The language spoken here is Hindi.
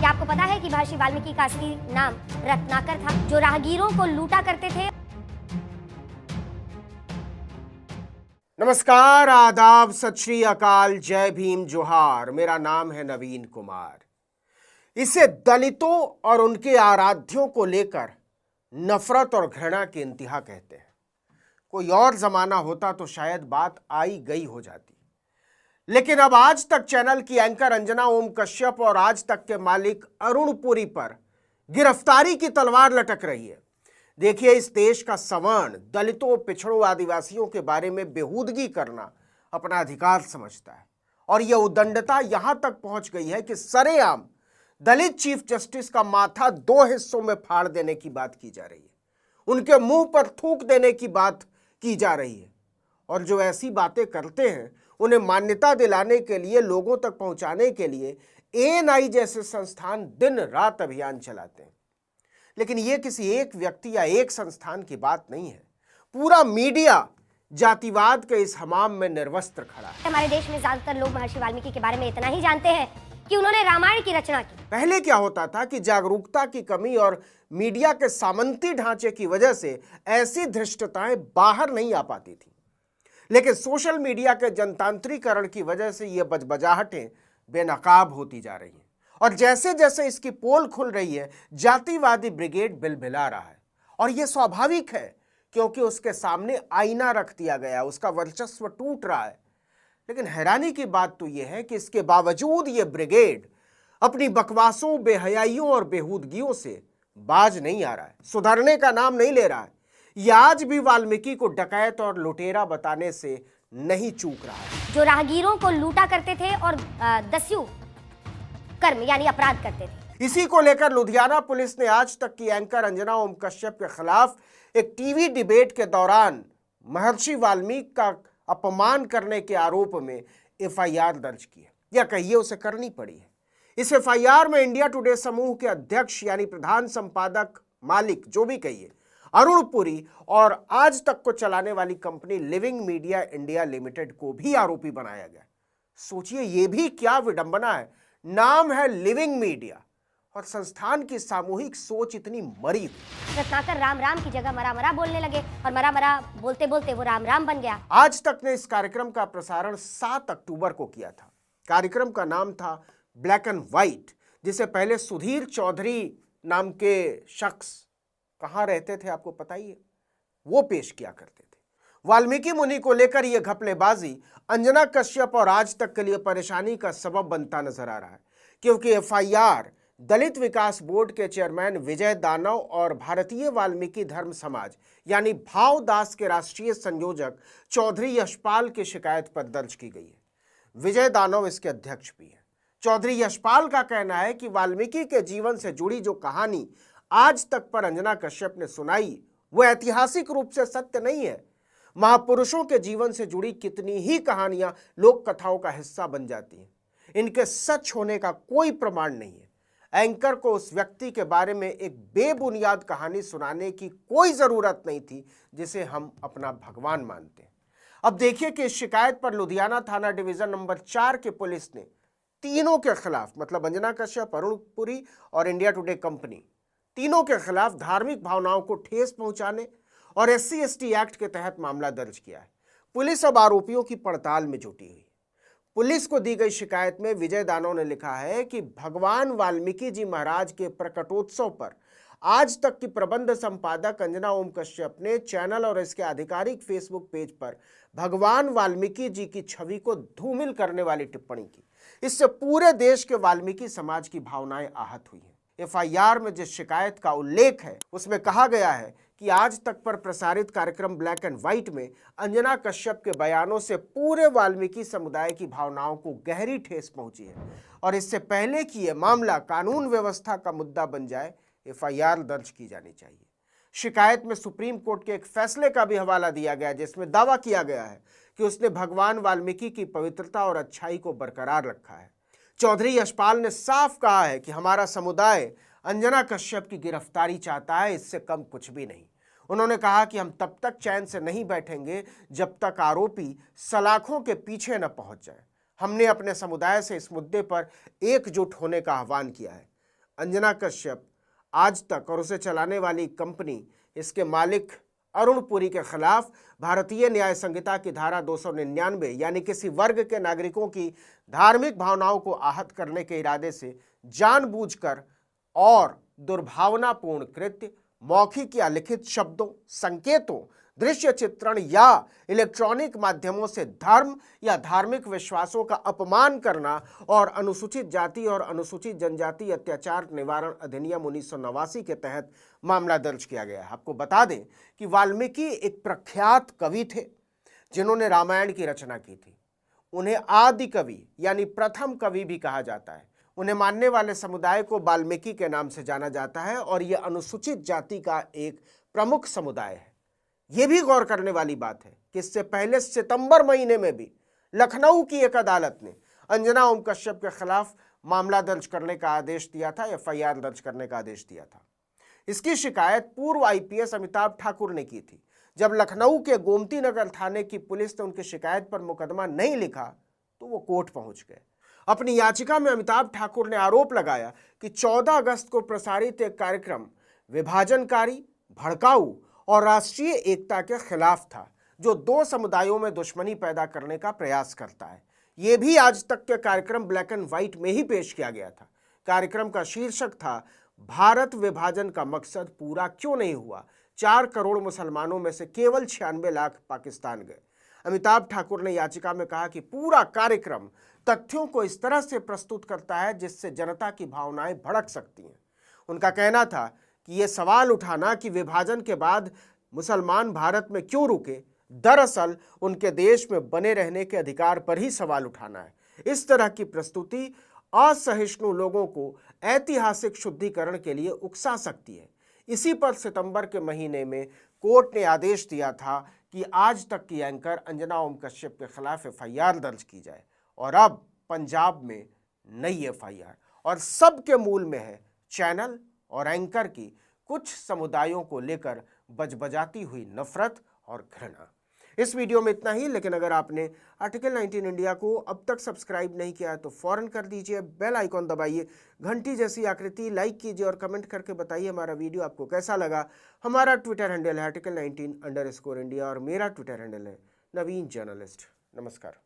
क्या आपको पता है कि महर्षि वाल्मीकि का असली नाम रत्नाकर था, जो राहगीरों को लूटा करते थे? नमस्कार, आदाब, सत श्री अकाल, जय भीम, जोहार। मेरा नाम है नवीन कुमार। इसे दलितों और उनके आराध्यों को लेकर नफरत और घृणा की इंतहा कहते हैं। कोई और जमाना होता तो शायद बात आई गई हो जाती, लेकिन अब आज तक चैनल की एंकर अंजना ओम कश्यप और आज तक के मालिक अरुण पुरी पर गिरफ्तारी की तलवार लटक रही है। देखिए, इस देश का सवर्ण दलितों, पिछड़ों, आदिवासियों के बारे में बेहूदगी करना अपना अधिकार समझता है, और यह उदंडता यहां तक पहुंच गई है कि सरेआम दलित चीफ जस्टिस का माथा 2 हिस्सों में फाड़ देने की बात की जा रही है, उनके मुंह पर थूक देने की बात की जा रही है। और जो ऐसी बातें करते हैं उन्हें मान्यता दिलाने के लिए, लोगों तक पहुंचाने के लिए एएनआई जैसे संस्थान दिन रात अभियान चलाते हैं। लेकिन यह किसी एक व्यक्ति या एक संस्थान की बात नहीं है। पूरा मीडिया जातिवाद के इस हमाम में निर्वस्त्र खड़ा है। हमारे देश में ज्यादातर लोग महर्षि वाल्मीकि के बारे में इतना ही जानते हैं कि उन्होंने रामायण की रचना की। पहले क्या होता था कि जागरूकता की कमी और मीडिया के सामंती ढांचे की वजह से ऐसी धृष्टताएं बाहर नहीं आ पाती थी, लेकिन सोशल मीडिया के जनतांत्रिकरण की वजह से ये बजबजाहटें बेनकाब होती जा रही हैं, और जैसे जैसे इसकी पोल खुल रही है, जातिवादी ब्रिगेड बिलबिला रहा है। और यह स्वाभाविक है, क्योंकि उसके सामने आईना रख दिया गया, उसका वर्चस्व टूट रहा है। लेकिन हैरानी की बात तो यह है कि इसके बावजूद यह ब्रिगेड अपनी बकवासों, बेहयाइयों और बेहूदगियों से बाज नहीं आ रहा है, सुधरने का नाम नहीं ले रहा है। यह आज भी वाल्मीकि को डकैत और लुटेरा बताने से नहीं चूक रहा है, जो राहगीरों को लूटा करते थे और दस्यु कर्म यानी अपराध करते थे। इसी को लेकर लुधियाना पुलिस ने आज तक की एंकर अंजना ओम कश्यप के खिलाफ एक टीवी डिबेट के दौरान महर्षि वाल्मीकि का अपमान करने के आरोप में एफआईआर दर्ज की है, या कहिए उसे करनी पड़ी है। इस एफआईआर में इंडिया टुडे समूह के अध्यक्ष यानी प्रधान संपादक, मालिक, जो भी कहिए, अरुण पुरी और आज तक को चलाने वाली company living media India limited को भी आरोपी बनाया गया। सोचिए, यह भी क्या विडंबना है। नाम है लिविंग मीडिया और संस्थान की सामूहिक सोच इतनी मरी हुई। रत्नाकर राम राम की जगह मरा मरा बोलने लगे, और मरा मरा बोलते बोलते वो राम राम बन गया। आज तक ने इस कार्यक्रम का प्रसारण 7 अक्टूबर को किया था। कार्यक्रम का नाम था ब्लैक एंड व्हाइट, जिसे पहले सुधीर चौधरी नाम के शख्स, कहाँ रहते थे आपको पता ही है, वो पेश किया करते थे। वाल्मीकि मुनि को लेकर यह घपलेबाजी अंजना कश्यप और आज तक के लिए परेशानी का सबब बनता नजर आ रहा है, क्योंकि एफआईआर दलित विकास बोर्ड के चेयरमैन विजय दानव और भारतीय वाल्मीकि धर्म समाज यानी भावदास के राष्ट्रीय संयोजक चौधरी यशपाल की शिकायत पर दर्ज की गई है। विजय दानव इसके अध्यक्ष भी हैं। चौधरी यशपाल का कहना है कि वाल्मीकि के जीवन से जुड़ी जो कहानी आज तक पर अंजना कश्यप ने सुनाई, वो ऐतिहासिक रूप से सत्य नहीं है। महापुरुषों के जीवन से जुड़ी कितनी ही कहानियां लोक कथाओं का हिस्सा बन जाती हैं, इनके सच होने का कोई प्रमाण नहीं है। एंकर को उस व्यक्ति के बारे में एक बेबुनियाद कहानी सुनाने की कोई जरूरत नहीं थी जिसे हम अपना भगवान मानते हैं। अब देखिए कि इस शिकायत पर लुधियाना थाना डिवीजन नंबर 4 की पुलिस ने तीनों के खिलाफ, मतलब अंजना कश्यप, अरुण पुरी और इंडिया टुडे कंपनी, तीनों के खिलाफ धार्मिक भावनाओं को ठेस पहुंचाने और SC/ST एक्ट के तहत मामला दर्ज किया है। पुलिस अब आरोपियों की पड़ताल में जुटी हुई। पुलिस को दी गई शिकायत में विजय दानव ने लिखा है कि भगवान वाल्मीकि जी महाराज के प्रकटोत्सव पर आज तक की प्रबंध संपादक अंजना ओम कश्यप ने चैनल और इसके आधिकारिक फेसबुक पेज पर भगवान वाल्मीकि जी की छवि को धूमिल करने वाली टिप्पणी की। इससे पूरे देश के वाल्मीकि समाज की भावनाएं आहत हुई हैं। एफआईआर में जिस शिकायत का उल्लेख है उसमें कहा गया है कि आज तक पर प्रसारित कार्यक्रम ब्लैक एंड व्हाइट में अंजना कश्यप के बयानों से पूरे वाल्मीकि समुदाय की भावनाओं को गहरी ठेस पहुंची है, और इससे पहले कि यह मामला कानून व्यवस्था का मुद्दा बन जाए, एफआईआर दर्ज की जानी चाहिए। शिकायत में सुप्रीम कोर्ट के एक फैसले का भी हवाला दिया गया, जिसमें दावा किया गया है कि उसने भगवान वाल्मीकि की पवित्रता और अच्छाई को बरकरार रखा है। चौधरी यशपाल ने साफ कहा है कि हमारा समुदाय अंजना कश्यप की गिरफ्तारी चाहता है, इससे कम कुछ भी नहीं। उन्होंने कहा कि हम तब तक चैन से नहीं बैठेंगे जब तक आरोपी सलाखों के पीछे न पहुंच जाए। हमने अपने समुदाय से इस मुद्दे पर एकजुट होने का आह्वान किया है। अंजना कश्यप आज तक और उसे चलाने वाली कंपनी, इसके मालिक अरुण पुरी के खिलाफ भारतीय न्याय संहिता की धारा 299 यानी किसी वर्ग के नागरिकों की धार्मिक भावनाओं को आहत करने के इरादे से जानबूझकर और दुर्भावनापूर्ण कृत्य, मौखिक या लिखित शब्दों, संकेतों, दृश्य चित्रण या इलेक्ट्रॉनिक माध्यमों से धर्म या धार्मिक विश्वासों का अपमान करना और अनुसूचित जाति और अनुसूचित जनजाति अत्याचार निवारण अधिनियम 1989 के तहत मामला दर्ज किया गया है। आपको बता दें कि वाल्मीकि एक प्रख्यात कवि थे जिन्होंने रामायण की रचना की थी। उन्हें आदि कवि यानी प्रथम कवि भी कहा जाता है। उन्हें मानने वाले समुदाय को वाल्मीकि के नाम से जाना जाता है और यह अनुसूचित जाति का एक प्रमुख समुदाय है। यह भी गौर करने वाली बात है कि इससे पहले सितंबर महीने में भी लखनऊ की एक अदालत ने अंजना ओम कश्यप के खिलाफ मामला दर्ज करने का आदेश दिया था, एफआईआर दर्ज करने का आदेश दिया था। इसकी शिकायत पूर्व आईपीएस अमिताभ ठाकुर ने की थी। जब लखनऊ के गोमती नगर थाने की पुलिस ने उनकी शिकायत पर मुकदमा नहीं लिखा तो वो कोर्ट पहुंच गए। अपनी याचिका में अमिताभ ठाकुर ने आरोप लगाया कि 14 अगस्त को प्रसारित एक कार्यक्रम विभाजनकारी, भड़काऊ और राष्ट्रीय एकता के खिलाफ था, जो दो समुदायों में दुश्मनी पैदा करने का प्रयास करता है। यह भी आज तक के कार्यक्रम ब्लैक एंड व्हाइट में ही पेश किया गया था। कार्यक्रम का शीर्षक था भारत विभाजन का मकसद पूरा क्यों नहीं हुआ, 4 करोड़ मुसलमानों में से केवल 96 लाख पाकिस्तान गए। अमिताभ ठाकुर ने याचिका में कहा कि पूरा कार्यक्रम तथ्यों को इस तरह से प्रस्तुत करता है जिससे जनता की भावनाएं भड़क सकती हैं। उनका कहना था कि यह सवाल उठाना कि विभाजन के बाद मुसलमान भारत में क्यों रुके, दरअसल उनके देश में बने रहने के अधिकार पर ही सवाल उठाना है। इस तरह की प्रस्तुति असहिष्णु लोगों को ऐतिहासिक शुद्धिकरण के लिए उकसा सकती है। इसी पर सितंबर के महीने में कोर्ट ने आदेश दिया था कि आज तक की एंकर अंजना ओम कश्यप के खिलाफ एफआईआर दर्ज की जाए और अब पंजाब में नई एफआईआर, और सबके मूल में है चैनल और एंकर की कुछ समुदायों को लेकर बजबजाती हुई नफरत और घृणा। इस वीडियो में इतना ही, लेकिन अगर आपने आर्टिकल 19 इंडिया को अब तक सब्सक्राइब नहीं किया है तो फौरन कर दीजिए, बेल आइकॉन दबाइए, घंटी जैसी आकृति लाइक कीजिए और कमेंट करके बताइए हमारा वीडियो आपको कैसा लगा। हमारा ट्विटर हैंडल है article19_India और मेरा ट्विटर हैंडल है नवीन जर्नलिस्ट। नमस्कार।